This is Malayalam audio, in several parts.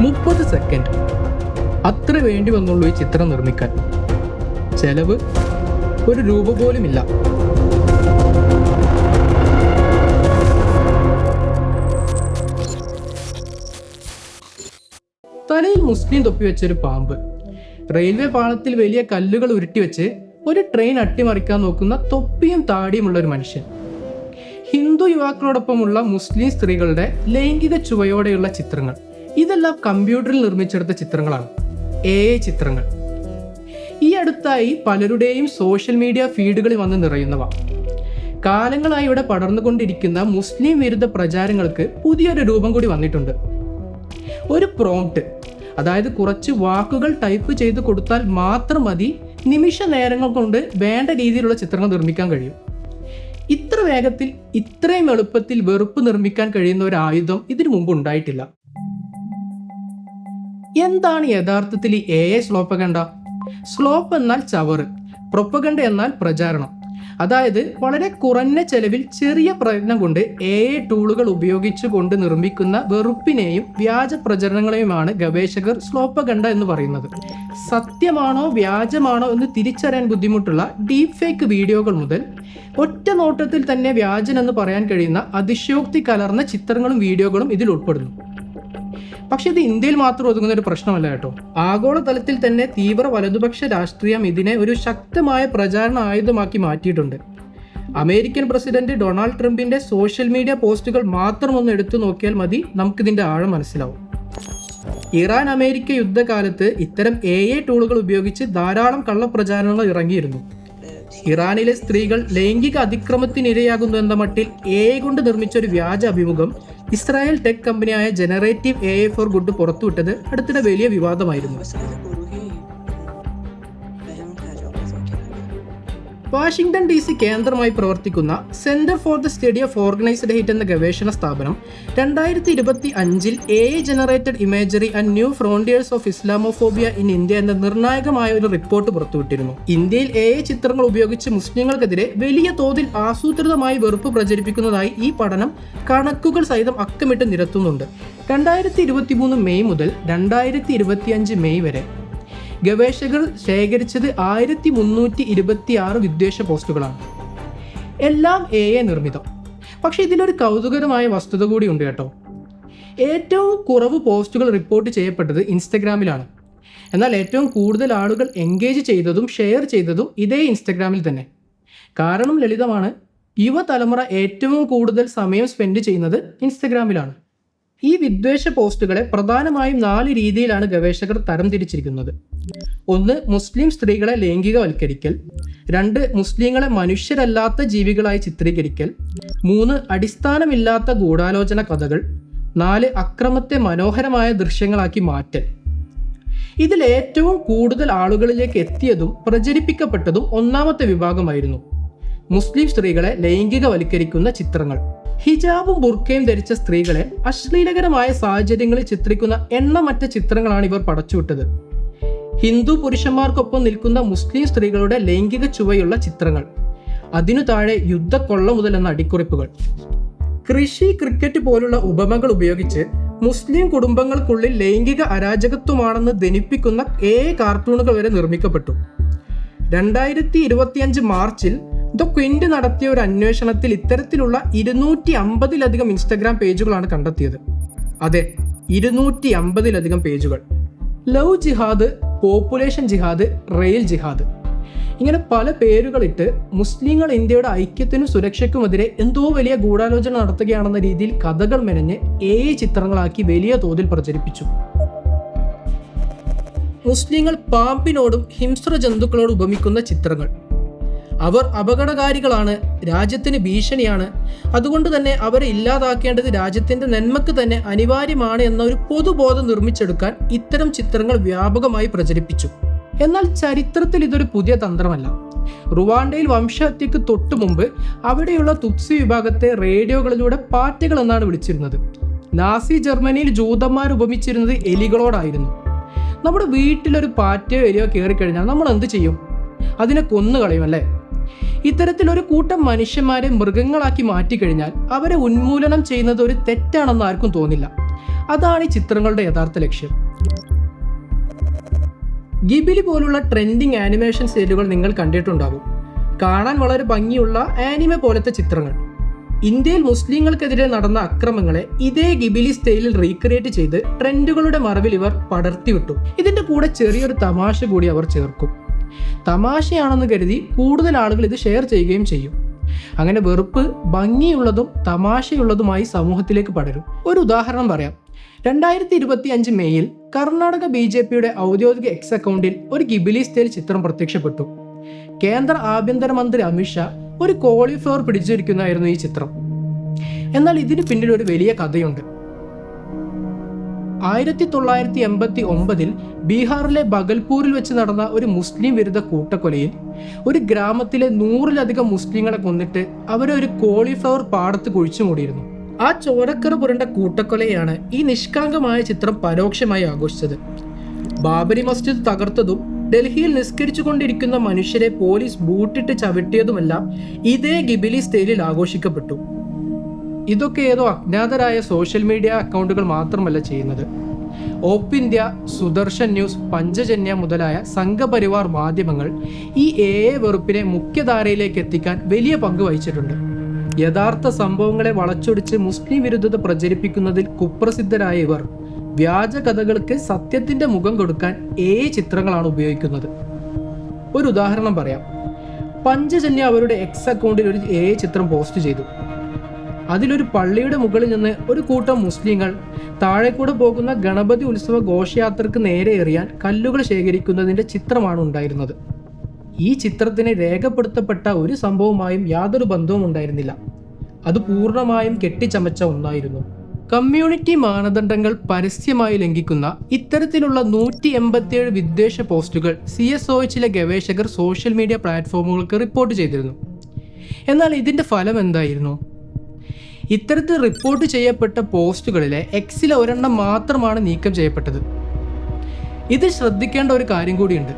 30 സെക്കൻഡ് അത്ര വേണ്ടി വന്നുള്ളൂ ഈ ചിത്രം നിർമ്മിക്കാൻ. ചെലവ് ഒരു രൂപ പോലുമില്ല. തലയിൽ മുസ്ലിം തൊപ്പി വെച്ചൊരു പാമ്പ്, റെയിൽവേ പാളത്തിൽ വലിയ കല്ലുകൾ ഉരുട്ടിവെച്ച് ഒരു ട്രെയിൻ അട്ടിമറിക്കാൻ നോക്കുന്ന തൊപ്പിയും താടിയുമുള്ള ഒരു മനുഷ്യൻ, ഹിന്ദു യുവാക്കളോടൊപ്പമുള്ള മുസ്ലിം സ്ത്രീകളുടെ ലൈംഗിക ചുവയോടെയുള്ള ചിത്രങ്ങൾ, ഇതെല്ലാം കമ്പ്യൂട്ടറിൽ നിർമ്മിച്ചെടുത്ത ചിത്രങ്ങളാണ്, AI ചിത്രങ്ങൾ. ഈ അടുത്തായി പലരുടെയും സോഷ്യൽ മീഡിയ ഫീഡുകളിൽ വന്ന് നിറയുന്നവ. കാലങ്ങളായി ഇവിടെ പടർന്നുകൊണ്ടിരിക്കുന്ന മുസ്ലിം വിരുദ്ധ പ്രചാരങ്ങൾക്ക് പുതിയൊരു രൂപം കൂടി വന്നിട്ടുണ്ട്. ഒരു പ്രോംപ്റ്റ്, അതായത് കുറച്ച് വാക്കുകൾ ടൈപ്പ് ചെയ്ത് കൊടുത്താൽ മാത്രം മതി നിമിഷ നേരങ്ങൾ കൊണ്ട് വേണ്ട രീതിയിലുള്ള ചിത്രങ്ങൾ നിർമ്മിക്കാൻ കഴിയും. ഇത്ര വേഗത്തിൽ ഇത്രയും എളുപ്പത്തിൽ വെറുപ്പ് നിർമ്മിക്കാൻ കഴിയുന്ന ഒരു ആയുധം ഇതിനു മുമ്പ് ഉണ്ടായിട്ടില്ല. എന്താണ് യഥാർത്ഥത്തിൽ ഈ AI സ്ലോപ്പഗണ്ട? സ്ലോപ്പ് എന്നാൽ ചവറ്, പ്രൊപ്പഗണ്ട എന്നാൽ പ്രചാരണം. അതായത് വളരെ കുറഞ്ഞ ചെലവിൽ ചെറിയ പ്രയത്നം കൊണ്ട് AI ടൂളുകൾ ഉപയോഗിച്ചുകൊണ്ട് നിർമ്മിക്കുന്ന വെറുപ്പിനെയും വ്യാജ പ്രചരണങ്ങളെയുമാണ് ഗവേഷകർ സ്ലോപ്പഗണ്ട എന്ന് പറയുന്നത്. സത്യമാണോ വ്യാജമാണോ എന്ന് തിരിച്ചറിയാൻ ബുദ്ധിമുട്ടുള്ള ഡീപ് ഫേക്ക് വീഡിയോകൾ മുതൽ ഒറ്റ നോട്ടത്തിൽ തന്നെ വ്യാജനെന്ന് പറയാൻ കഴിയുന്ന അതിശയോക്തി കലർന്ന ചിത്രങ്ങളും വീഡിയോകളും ഇതിൽ ഉൾപ്പെടുന്നു. പക്ഷെ ഇത് ഇന്ത്യയിൽ മാത്രം ഒതുങ്ങുന്ന ഒരു പ്രശ്നമല്ല കേട്ടോ. ആഗോളതലത്തിൽ തന്നെ തീവ്ര വലതുപക്ഷ രാഷ്ട്രീയം ഇതിനെ ഒരു ശക്തമായ പ്രചാരണ ആയുധമാക്കി മാറ്റിയിട്ടുണ്ട്. അമേരിക്കൻ പ്രസിഡന്റ് ഡൊണാൾഡ് ട്രംപിന്റെ സോഷ്യൽ മീഡിയ പോസ്റ്റുകൾ മാത്രം ഒന്ന് എടുത്തു നോക്കിയാൽ മതി നമുക്കിതിന്റെ ആഴം മനസ്സിലാവും. ഇറാൻ അമേരിക്ക യുദ്ധകാലത്ത് ഇത്തരം AI ടൂളുകൾ ഉപയോഗിച്ച് ധാരാളം കള്ളപ്രചാരണങ്ങൾ ഇറങ്ങിയിരുന്നു. ഇറാനിലെ സ്ത്രീകൾ ലൈംഗിക അതിക്രമത്തിനിരയാകുന്നു എന്ന മട്ടിൽ AI കൊണ്ട് നിർമ്മിച്ച ഒരു വ്യാജ അഭിമുഖം ഇസ്രായേൽ ടെക് കമ്പനിയായ ജനറേറ്റീവ് AI ഫോർ ഗുഡ് പുറത്തുവിട്ടത് അടുത്തിടെ വലിയ വിവാദമായിരുന്നു. വാഷിംഗ്ടൺ DC കേന്ദ്രമായി പ്രവർത്തിക്കുന്ന centre for the study of organised hate എന്ന ഗവേഷണ സ്ഥാപനം 2025 AI generated imagery and new frontiers of Islamophobia in India എന്ന നിർണായകമായ ഒരു റിപ്പോർട്ട് പുറത്തുവിട്ടിരുന്നു. ഇന്ത്യയിൽ AI ചിത്രങ്ങൾ ഉപയോഗിച്ച് മുസ്ലിങ്ങൾക്കെതിരെ വലിയ തോതിൽ ആസൂത്രിതമായി വെറുപ്പ് പ്രചരിപ്പിക്കുന്നതായി ഈ പഠനം കണക്കുകൾ സഹിതം അക്കമിട്ട് നിരത്തുന്നുണ്ട്. 2023 മെയ് മുതൽ 2025 മെയ് വരെ ഗവേഷകർ ശേഖരിച്ചത് 1326 വിദ്വേഷ പോസ്റ്റുകളാണ്. എല്ലാം AI നിർമ്മിതം. പക്ഷേ ഇതിലൊരു കൗതുകരമായ വസ്തുത കൂടിയുണ്ട് കേട്ടോ. ഏറ്റവും കുറവ് പോസ്റ്റുകൾ റിപ്പോർട്ട് ചെയ്യപ്പെട്ടത് ഇൻസ്റ്റഗ്രാമിലാണ്. എന്നാൽ ഏറ്റവും കൂടുതൽ ആളുകൾ എൻഗേജ് ചെയ്തതും ഷെയർ ചെയ്തതും ഇതേ ഇൻസ്റ്റഗ്രാമിൽ തന്നെ. കാരണം ലളിതമാണ്, യുവതലമുറ ഏറ്റവും കൂടുതൽ സമയം സ്പെൻഡ് ചെയ്യുന്നത് ഇൻസ്റ്റഗ്രാമിലാണ്. ഈ വിദ്വേഷ പോസ്റ്റുകളെ പ്രധാനമായും 4 രീതിയിലാണ് ഗവേഷകർ തരംതിരിച്ചിരിക്കുന്നത്. 1. മുസ്ലിം സ്ത്രീകളെ ലൈംഗികവൽക്കരിക്കൽ. 2. മുസ്ലിങ്ങളെ മനുഷ്യരല്ലാത്ത ജീവികളായി ചിത്രീകരിക്കൽ. 3. അടിസ്ഥാനമില്ലാത്ത ഗൂഢാലോചന കഥകൾ. 4. അക്രമത്തെ മനോഹരമായ ദൃശ്യങ്ങളാക്കി മാറ്റൽ. ഇതിൽ ഏറ്റവും കൂടുതൽ ആളുകളിലേക്ക് എത്തിയതും പ്രചരിപ്പിക്കപ്പെട്ടതും ഒന്നാമത്തെ വിഭാഗമായിരുന്നു, മുസ്ലിം സ്ത്രീകളെ ലൈംഗികവൽക്കരിക്കുന്ന ചിത്രങ്ങൾ. ഹിജാബും ബുർക്കയും ധരിച്ച സ്ത്രീകളെ അശ്ലീലകരമായ സാഹചര്യങ്ങളിൽ ചിത്രിക്കുന്ന എണ്ണമറ്റ ചിത്രങ്ങളാണ് ഇവർ പടച്ചുവിട്ടത്. ഹിന്ദു പുരുഷന്മാർക്കൊപ്പം നിൽക്കുന്ന മുസ്ലിം സ്ത്രീകളുടെ ലൈംഗിക ചുവയുള്ള ചിത്രങ്ങൾ. അതിനു താഴെ യുദ്ധക്കൊള്ള മുതൽ എന്ന അടിക്കുറിപ്പുകൾ. കൃഷി, ക്രിക്കറ്റ് പോലുള്ള ഉപമകൾ ഉപയോഗിച്ച് മുസ്ലിം കുടുംബങ്ങൾക്കുള്ളിൽ ലൈംഗിക അരാജകത്വമാണെന്ന് ധനിപ്പിക്കുന്ന AI കാർട്ടൂണുകൾ വരെ നിർമ്മിക്കപ്പെട്ടു. 2025 മാർച്ചിൽ ദ ക്വിന്റ് നടത്തിയ ഒരു അന്വേഷണത്തിൽ ഇത്തരത്തിലുള്ള 250-ലധികം ഇൻസ്റ്റഗ്രാം പേജുകളാണ് കണ്ടെത്തിയത്. അതെ, 250-ലധികം പേജുകൾ. ലവ് ജിഹാദ്, പോപ്പുലേഷൻ ജിഹാദ്, റെയിൽ ജിഹാദ്, ഇങ്ങനെ പല പേരുകളിട്ട് മുസ്ലിങ്ങൾ ഇന്ത്യയുടെ ഐക്യത്തിനും സുരക്ഷയ്ക്കുമെതിരെ എന്തോ വലിയ ഗൂഢാലോചന നടത്തുകയാണെന്ന രീതിയിൽ കഥകൾ മെനഞ്ഞ് AI ചിത്രങ്ങളാക്കി വലിയ തോതിൽ പ്രചരിപ്പിച്ചു. മുസ്ലിങ്ങൾ പാമ്പിനോടും ഹിംസ്ര ജന്തുക്കളോട് ഉപമിക്കുന്ന ചിത്രങ്ങൾ. അവർ അപകടകാരികളാണ്, രാജ്യത്തിന് ഭീഷണിയാണ്, അതുകൊണ്ട് തന്നെ അവരെ ഇല്ലാതാക്കേണ്ടത് രാജ്യത്തിൻ്റെ നന്മക്ക് തന്നെ അനിവാര്യമാണ് എന്ന ഒരു പൊതുബോധം നിർമ്മിച്ചെടുക്കാൻ ഇത്തരം ചിത്രങ്ങൾ വ്യാപകമായി പ്രചരിപ്പിച്ചു. എന്നാൽ ചരിത്രത്തിൽ ഇതൊരു പുതിയ തന്ത്രമല്ല. റുവാണ്ടയിൽ വംശഹത്യക്ക് തൊട്ടു മുമ്പ് അവിടെയുള്ള തുത്സി വിഭാഗത്തെ റേഡിയോകളിലൂടെ പാറ്റകൾ എന്നാണ് വിളിച്ചിരുന്നത്. നാസി ജർമ്മനിയിൽ ജൂതന്മാർ ഉപമിച്ചിരുന്നത് എലികളോടായിരുന്നു. നമ്മുടെ വീട്ടിലൊരു പാറ്റയോ എലിയോ കയറിക്കഴിഞ്ഞാൽ നമ്മൾ എന്ത് ചെയ്യും? അതിനെ കൊന്നുകളയും അല്ലേ? ഇത്തരത്തിലൊരു കൂട്ടം മനുഷ്യന്മാരെ മൃഗങ്ങളാക്കി മാറ്റിക്കഴിഞ്ഞാൽ അവരെ ഉന്മൂലനം ചെയ്യുന്നത് ഒരു തെറ്റാണെന്ന് ആർക്കും തോന്നില്ല. അതാണ് ഈ ചിത്രങ്ങളുടെ യഥാർത്ഥ ലക്ഷ്യം. ഗിബിലി പോലുള്ള ട്രെൻഡിങ് ആനിമേഷൻ സ്റ്റൈലുകൾ നിങ്ങൾ കണ്ടിട്ടുണ്ടാകും. കാണാൻ വളരെ ഭംഗിയുള്ള ആനിമെ പോലത്തെ ചിത്രങ്ങൾ. ഇന്ത്യയിൽ മുസ്ലിങ്ങൾക്കെതിരെ നടന്ന അക്രമങ്ങളെ ഇതേ ഗിബിലി സ്റ്റൈലിൽ റീക്രിയേറ്റ് ചെയ്ത് ട്രെൻഡുകളുടെ മറവിൽ ഇവർ പടർത്തിവിട്ടു. ഇതിന്റെ കൂടെ ചെറിയൊരു തമാശ കൂടി അവർ ചേർക്കും. തമാശയാണെന്ന് കരുതി കൂടുതൽ ആളുകൾ ഇത് ഷെയർ ചെയ്യുകയും ചെയ്യും. അങ്ങനെ വെറുപ്പ് ഭംഗിയുള്ളതും തമാശയുള്ളതുമായി സമൂഹത്തിലേക്ക് പടരും. ഒരു ഉദാഹരണം പറയാം. 2025 മെയ്യിൽ കർണാടക BJPയുടെ ഔദ്യോഗിക എക്സ് അക്കൗണ്ടിൽ ഒരു ഗിബിലി സ്റ്റൈൽ ചിത്രം പ്രത്യക്ഷപ്പെട്ടു. കേന്ദ്ര ആഭ്യന്തരമന്ത്രി അമിത്ഷാ ഒരു കോളിഫ്ലവർ പിടിച്ചിരിക്കുന്നതായിരുന്നു ഈ ചിത്രം. എന്നാൽ ഇതിന് പിന്നിൽ ഒരു വലിയ കഥയുണ്ട്. 1989 ബീഹാറിലെ ബഗൽപൂരിൽ വെച്ച് നടന്ന ഒരു മുസ്ലിം വിരുദ്ധ കൂട്ടക്കൊലയിൽ ഒരു ഗ്രാമത്തിലെ 100-ലധികം മുസ്ലിങ്ങളെ കൊന്നിട്ട് അവരെ ഒരു കോളിഫ്ലവർ പാടത്ത് കുഴിച്ചു മൂടിയിരുന്നു. ആ ചോരക്കറ പുരണ്ട കൂട്ടക്കൊലയാണ് ഈ നിഷ്കളങ്കമായ ചിത്രം പരോക്ഷമായി ആഘോഷിച്ചത്. ബാബരി മസ്ജിദ് തകർത്തതും ഡൽഹിയിൽ നിസ്കരിച്ചു കൊണ്ടിരിക്കുന്ന മനുഷ്യരെ പോലീസ് ബൂട്ടിട്ട് ചവിട്ടിയതുമെല്ലാം ഇതേ ഗിബിലി സ്റ്റൈലിൽ ആഘോഷിക്കപ്പെട്ടു. ഇതൊക്കെ ഏതോ അജ്ഞാതരായ സോഷ്യൽ മീഡിയ അക്കൗണ്ടുകൾ മാത്രമല്ല ചെയ്യുന്നത്. ഓപ്പ് ഇന്ത്യ, സുദർശൻ ന്യൂസ്, പഞ്ചജന്യ മുതലായ സംഘപരിവാർ മാധ്യമങ്ങൾ ഈ വെറുപ്പിനെ മുഖ്യധാരയിലേക്ക് എത്തിക്കാൻ വലിയ പങ്ക് വഹിച്ചിട്ടുണ്ട്. യഥാർത്ഥ സംഭവങ്ങളെ വളച്ചൊടിച്ച് മുസ്ലിം വിരുദ്ധത പ്രചരിപ്പിക്കുന്നതിൽ കുപ്രസിദ്ധരായ ഇവർ വ്യാജ കഥകൾക്ക് സത്യത്തിന്റെ മുഖം കൊടുക്കാൻ ചിത്രങ്ങളാണ് ഉപയോഗിക്കുന്നത്. ഒരു ഉദാഹരണം പറയാം. പഞ്ചജന്യ അവരുടെ എക്സ് അക്കൗണ്ടിൽ ഒരു ചിത്രം പോസ്റ്റ് ചെയ്തു. അതിലൊരു പള്ളിയുടെ മുകളിൽ നിന്ന് ഒരു കൂട്ടം മുസ്ലിങ്ങൾ താഴെ കൂടെ പോകുന്ന ഗണപതി ഉത്സവ ഘോഷയാത്രക്ക് നേരെ എറിയാൻ കല്ലുകൾ ശേഖരിക്കുന്നതിന്റെ ചിത്രമാണ് ഉണ്ടായിരുന്നത്. ഈ ചിത്രത്തിന് രേഖപ്പെടുത്തപ്പെട്ട ഒരു സംഭവമായും യാതൊരു ബന്ധവും ഉണ്ടായിരുന്നില്ല. അത് പൂർണ്ണമായും കെട്ടിച്ചമച്ച ഒന്നായിരുന്നു. കമ്മ്യൂണിറ്റി മാനദണ്ഡങ്ങൾ പരസ്യമായി ലംഘിക്കുന്ന ഇത്തരത്തിലുള്ള 187 വിദ്വേഷ പോസ്റ്റുകൾ CSOHലെ ഗവേഷകർ സോഷ്യൽ മീഡിയ പ്ലാറ്റ്ഫോമുകൾക്ക് റിപ്പോർട്ട് ചെയ്തിരുന്നു. എന്നാൽ ഇതിന്റെ ഫലം എന്തായിരുന്നു? ഇത്തരത്തിൽ റിപ്പോർട്ട് ചെയ്യപ്പെട്ട പോസ്റ്റുകളിലെ Xലെ ഒരെണ്ണം മാത്രമാണ് നീക്കം ചെയ്യപ്പെട്ടത്. ഇത് ശ്രദ്ധിക്കേണ്ട ഒരു കാര്യം കൂടിയുണ്ട്.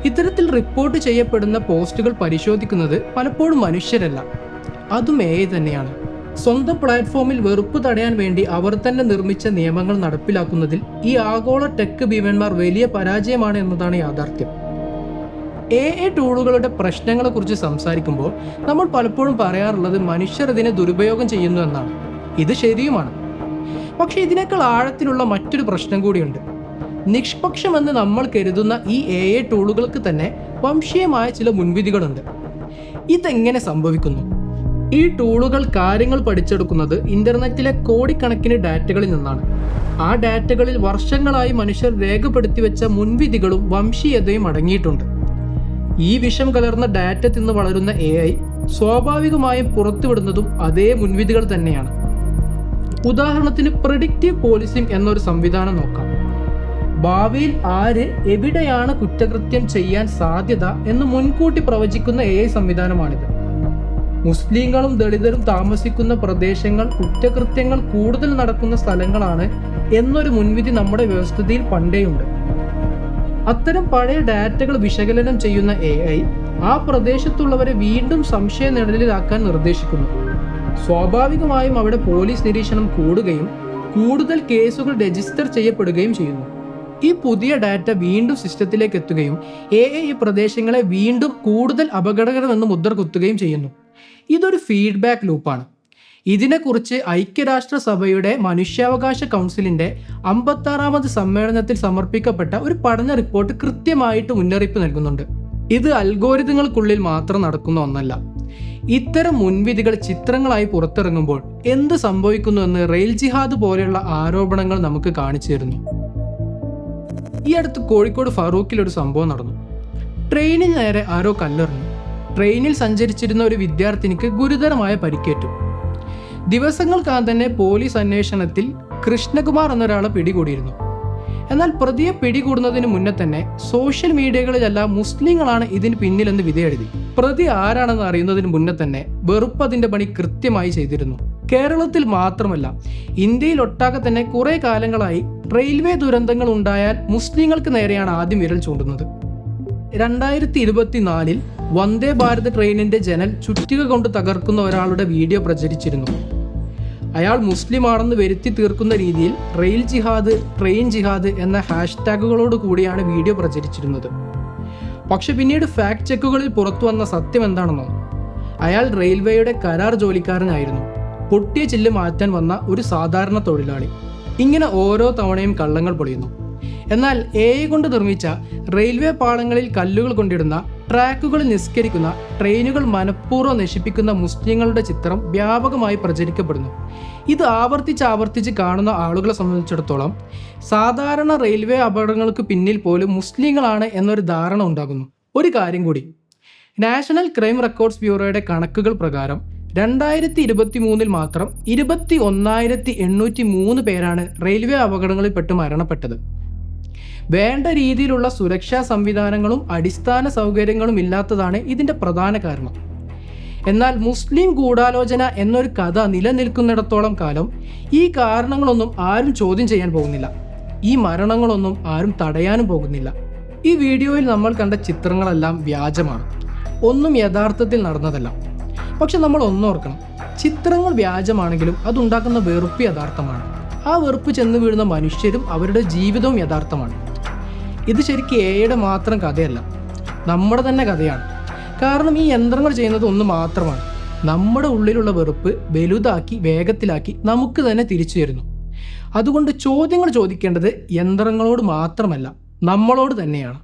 ഇത്തരത്തിൽ റിപ്പോർട്ട് ചെയ്യപ്പെടുന്ന പോസ്റ്റുകൾ പരിശോധിക്കുന്നത് പലപ്പോഴും മനുഷ്യരല്ല, അതും തന്നെയാണ്. സ്വന്തം പ്ലാറ്റ്ഫോമിൽ വെറുപ്പ് തടയാൻ വേണ്ടി അവർ തന്നെ നിർമ്മിച്ച നിയമങ്ങൾ നടപ്പിലാക്കുന്നതിൽ ഈ ആഗോള ടെക് ഭീമന്മാർ വലിയ പരാജയമാണ് എന്നതാണ് യാഥാർത്ഥ്യം. ടൂളുകളുടെ പ്രശ്നങ്ങളെക്കുറിച്ച് സംസാരിക്കുമ്പോൾ നമ്മൾ പലപ്പോഴും പറയാറുള്ളത് മനുഷ്യർ ഇതിനെ ദുരുപയോഗം ചെയ്യുന്നു എന്നാണ്. ഇത് ശരിയുമാണ്. പക്ഷെ ഇതിനേക്കാൾ ആഴത്തിലുള്ള മറ്റൊരു പ്രശ്നം കൂടിയുണ്ട്. നിഷ്പക്ഷമെന്ന് നമ്മൾ കരുതുന്ന ഈ ടൂളുകൾക്ക് തന്നെ വംശീയമായ ചില മുൻവിധികളുണ്ട്. ഇതെങ്ങനെ സംഭവിക്കുന്നു? ഈ ടൂളുകൾ കാര്യങ്ങൾ പഠിച്ചെടുക്കുന്നത് ഇന്റർനെറ്റിലെ കോടിക്കണക്കിന് ഡാറ്റകളിൽ നിന്നാണ്. ആ ഡാറ്റകളിൽ വർഷങ്ങളായി മനുഷ്യർ രേഖപ്പെടുത്തി വെച്ച മുൻവിധികളും വംശീയതയും അടങ്ങിയിട്ടുണ്ട്. ഈ വിഷം കലർന്ന ഡാറ്റ തിന്ന് വളരുന്ന സ്വാഭാവികമായും പുറത്തുവിടുന്നതും അതേ മുൻവിധികൾ തന്നെയാണ്. ഉദാഹരണത്തിന് പ്രെഡിക്റ്റീവ് പോലീസിംഗ് എന്നൊരു സംവിധാനം നോക്കാം. ഭാവിയിൽ ആര് എവിടെയാണ് കുറ്റകൃത്യം ചെയ്യാൻ സാധ്യത എന്ന് മുൻകൂട്ടി പ്രവചിക്കുന്ന സംവിധാനമാണിത്. മുസ്ലിങ്ങളും ദളിതരും താമസിക്കുന്ന പ്രദേശങ്ങൾ കുറ്റകൃത്യങ്ങൾ കൂടുതൽ നടക്കുന്ന സ്ഥലങ്ങളാണ് എന്നൊരു മുൻവിധി നമ്മുടെ വ്യവസ്ഥിതിയിൽ പണ്ടേയുണ്ട്. അത്തരം പഴയ ഡാറ്റകൾ വിശകലനം ചെയ്യുന്ന ആ പ്രദേശത്തുള്ളവരെ വീണ്ടും സംശയ നിഴലിലാക്കാൻ നിർദ്ദേശിക്കുന്നു. സ്വാഭാവികമായും അവിടെ പോലീസ് നിരീക്ഷണം കൂടുകയും കൂടുതൽ കേസുകൾ രജിസ്റ്റർ ചെയ്യപ്പെടുകയും ചെയ്യുന്നു. ഈ പുതിയ ഡാറ്റ വീണ്ടും സിസ്റ്റത്തിലേക്ക് എത്തുകയും ഈ പ്രദേശങ്ങളെ വീണ്ടും കൂടുതൽ അപകടകരമെന്ന് മുദ്ര കുത്തുകയും ചെയ്യുന്നു. ഇതൊരു ഫീഡ്ബാക്ക് ലൂപ്പാണ്. ഇതിനെക്കുറിച്ച് ഐക്യരാഷ്ട്രസഭയുടെ മനുഷ്യാവകാശ കൗൺസിലിന്റെ 56ാമത് സമ്മേളനത്തിൽ സമർപ്പിക്കപ്പെട്ട ഒരു പഠന റിപ്പോർട്ട് കൃത്യമായിട്ട് മുന്നറിയിപ്പ് നൽകുന്നുണ്ട്. ഇത് അൽഗോരിതങ്ങൾക്കുള്ളിൽ മാത്രം നടക്കുന്ന ഒന്നല്ല. ഇത്തരം മുൻവിധികൾ ചിത്രങ്ങളായി പുറത്തിറങ്ങുമ്പോൾ എന്ത് സംഭവിക്കുന്നുവെന്ന് റെയിൽ ജിഹാദ് പോലെയുള്ള ആരോപണങ്ങൾ നമുക്ക് കാണിച്ചു തരുന്നു. ഈ അടുത്ത് കോഴിക്കോട് ഫറൂഖിൽ ഒരു സംഭവം നടന്നു. ട്രെയിനിൽ നേരെ ആരോ കല്ലെറിഞ്ഞു. ട്രെയിനിൽ സഞ്ചരിച്ചിരുന്ന ഒരു വിദ്യാർത്ഥിനിക്ക് ഗുരുതരമായ പരിക്കേറ്റു. ദിവസങ്ങൾക്കകം തന്നെ പോലീസ് അന്വേഷണത്തിൽ കൃഷ്ണകുമാർ എന്നൊരാളെ പിടികൂടിയിരുന്നു. എന്നാൽ പ്രതിയെ പിടികൂടുന്നതിന് മുന്നേ തന്നെ സോഷ്യൽ മീഡിയകളിലെല്ലാം മുസ്ലിങ്ങളാണ് ഇതിന് പിന്നിലെന്ന് വിധിയെഴുതി. പ്രതി ആരാണെന്ന് അറിയുന്നതിന് മുന്നേ തന്നെ വെറുപ്പ് അതിന്റെ പണി കൃത്യമായി ചെയ്തിരുന്നു. കേരളത്തിൽ മാത്രമല്ല, ഇന്ത്യയിൽ ഒട്ടാകെ തന്നെ കുറെ കാലങ്ങളായി റെയിൽവേ ദുരന്തങ്ങൾ ഉണ്ടായാൽ മുസ്ലിങ്ങൾക്ക് നേരെയാണ് ആദ്യം വിരൽ ചൂണ്ടുന്നത്. 2024 വന്ദേ ഭാരത് ട്രെയിനിന്റെ ജനൽ ചുറ്റിക കൊണ്ട് തകർക്കുന്ന ഒരാളുടെ വീഡിയോ പ്രചരിച്ചിരുന്നു. അയാൾ മുസ്ലിമാണെന്ന് വരുത്തി തീർക്കുന്ന രീതിയിൽ റെയിൽ ജിഹാദ്, ട്രെയിൻ ജിഹാദ് എന്ന ഹാഷ്ടാഗുകളോട് കൂടിയാണ് വീഡിയോ പ്രചരിച്ചിരുന്നത്. പക്ഷെ പിന്നീട് ഫാക്ട് ചെക്കുകളിൽ പുറത്തു വന്ന സത്യം എന്താണെന്നോ? അയാൾ റെയിൽവേയുടെ കരാർ ജോലിക്കാരനായിരുന്നു, പൊട്ടിയ ചില്ല് മാറ്റാൻ വന്ന ഒരു സാധാരണ തൊഴിലാളി. ഇങ്ങനെ ഓരോ തവണയും കള്ളങ്ങൾ പൊളിയുന്നു. എന്നാൽ AI കൊണ്ട് നിർമ്മിച്ച റെയിൽവേ പാളങ്ങളിൽ കല്ലുകൾ കൊണ്ടിടുന്ന, ട്രാക്കുകൾ നിസ്കരിക്കുന്ന, ട്രെയിനുകൾ മനഃപൂർവ്വം നശിപ്പിക്കുന്ന മുസ്ലിങ്ങളുടെ ചിത്രം വ്യാപകമായി പ്രചരിക്കപ്പെടുന്നു. ഇത് ആവർത്തിച്ച് കാണുന്ന ആളുകളെ സംബന്ധിച്ചിടത്തോളം സാധാരണ റെയിൽവേ അപകടങ്ങൾക്ക് പിന്നിൽ പോലും മുസ്ലിങ്ങളാണ് എന്നൊരു ധാരണ ഉണ്ടാകുന്നു. ഒരു കാര്യം കൂടി, നാഷണൽ ക്രൈം റെക്കോർഡ്സ് ബ്യൂറോയുടെ കണക്കുകൾ പ്രകാരം 2023 മാത്രം 21,803 പേരാണ് റെയിൽവേ അപകടങ്ങളിൽപ്പെട്ട് മരണപ്പെട്ടത്. വേണ്ട രീതിയിലുള്ള സുരക്ഷാ സംവിധാനങ്ങളും അടിസ്ഥാന സൗകര്യങ്ങളും ഇല്ലാത്തതാണ് ഇതിൻ്റെ പ്രധാന കാരണം. എന്നാൽ മുസ്ലിം ഗൂഢാലോചന എന്നൊരു കഥ നിലനിൽക്കുന്നിടത്തോളം കാലം ഈ കാരണങ്ങളൊന്നും ആരും ചോദ്യം ചെയ്യാൻ പോകുന്നില്ല. ഈ മരണങ്ങളൊന്നും ആരും തടയാനും പോകുന്നില്ല. ഈ വീഡിയോയിൽ നമ്മൾ കണ്ട ചിത്രങ്ങളെല്ലാം വ്യാജമാണ്, ഒന്നും യഥാർത്ഥത്തിൽ നടന്നതല്ല. പക്ഷെ നമ്മൾ ഒന്നോർക്കണം, ചിത്രങ്ങൾ വ്യാജമാണെങ്കിലും അതുണ്ടാക്കുന്ന വെറുപ്പ് യഥാർത്ഥമാണ്. ആ വെറുപ്പ് ചെന്ന് വീഴുന്ന മനുഷ്യരും അവരുടെ ജീവിതവും യഥാർത്ഥമാണ്. ഇത് ശരിക്കും AI മാത്രം കഥയല്ല, നമ്മുടെ തന്നെ കഥയാണ്. കാരണം ഈ യന്ത്രങ്ങൾ ചെയ്യുന്നത് ഒന്ന് മാത്രമാണ്, നമ്മുടെ ഉള്ളിലുള്ള വെറുപ്പ് വലുതാക്കി വേഗത്തിലാക്കി നമുക്ക് തന്നെ തിരിച്ചു തരുന്നു. അതുകൊണ്ട് ചോദ്യങ്ങൾ ചോദിക്കേണ്ടത് യന്ത്രങ്ങളോട് മാത്രമല്ല, നമ്മളോട് തന്നെയാണ്.